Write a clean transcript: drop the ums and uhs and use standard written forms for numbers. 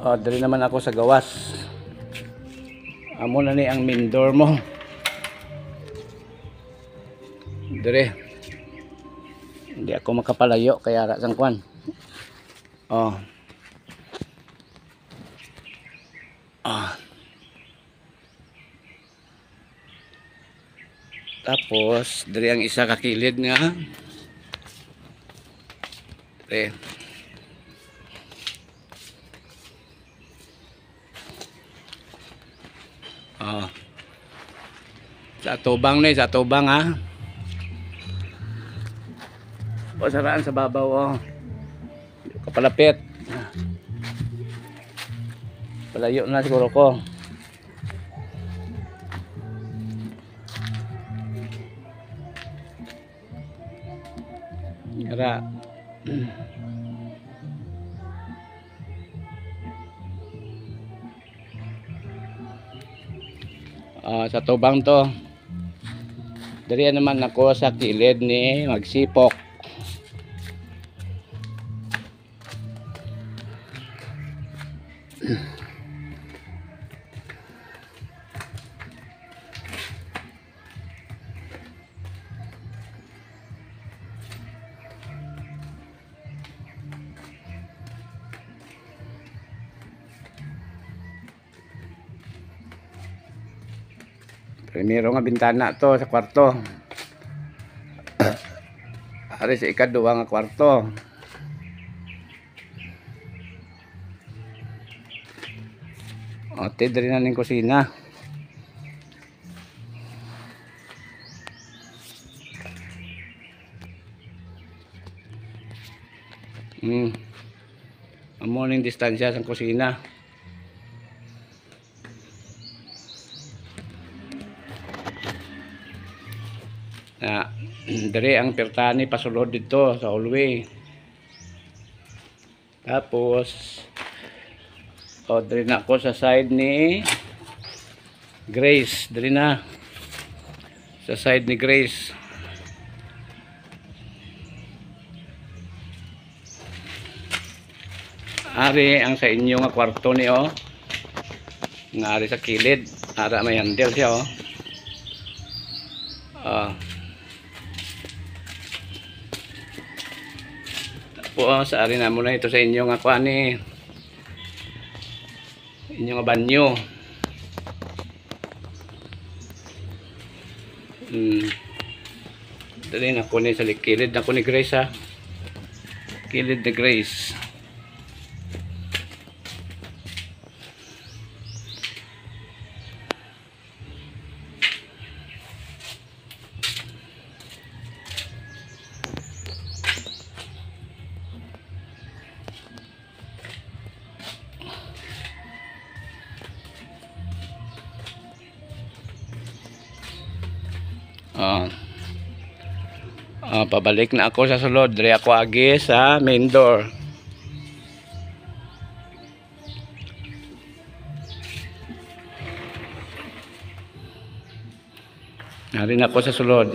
Dali naman ako sa gawas. Amo na ni ang main door mo. Dire. Hindi ako makapalayo kaya ara sang kwan. Oh. Tapos dire ang isa ka kilid nga. Dire. Sa tubang ni, sa tubang ha. Pasaraan sa babaw oh. Kapalapit. Palayo na siguro ko. Kara. Sa tubang to. Dari naman ako sa kilid ni magsipok. Primero nga bintana to sa kwarto. Ari sa ikaduwa nga kwarto. Ate diri na ning kusina. Amo ning distansya sa kusina. Dire ang pertani pasulod dito sa hallway. Tapos dire na ako sa side ni Grace. Dire na sa side ni Grace. Ari ang sa inyo nga kwarto ni oh. Nga ari sa kilid, ara may handle siya oh. Sa ari na muna ito sa inyo nga kuan ni inyo nga banyo. Dali na ko ni sa kilid na ko ni Grace ha. Kilid ni Grace. Pabalik na ako sa sulod. Dire ako agi sa main door. Narin ako sa sulod.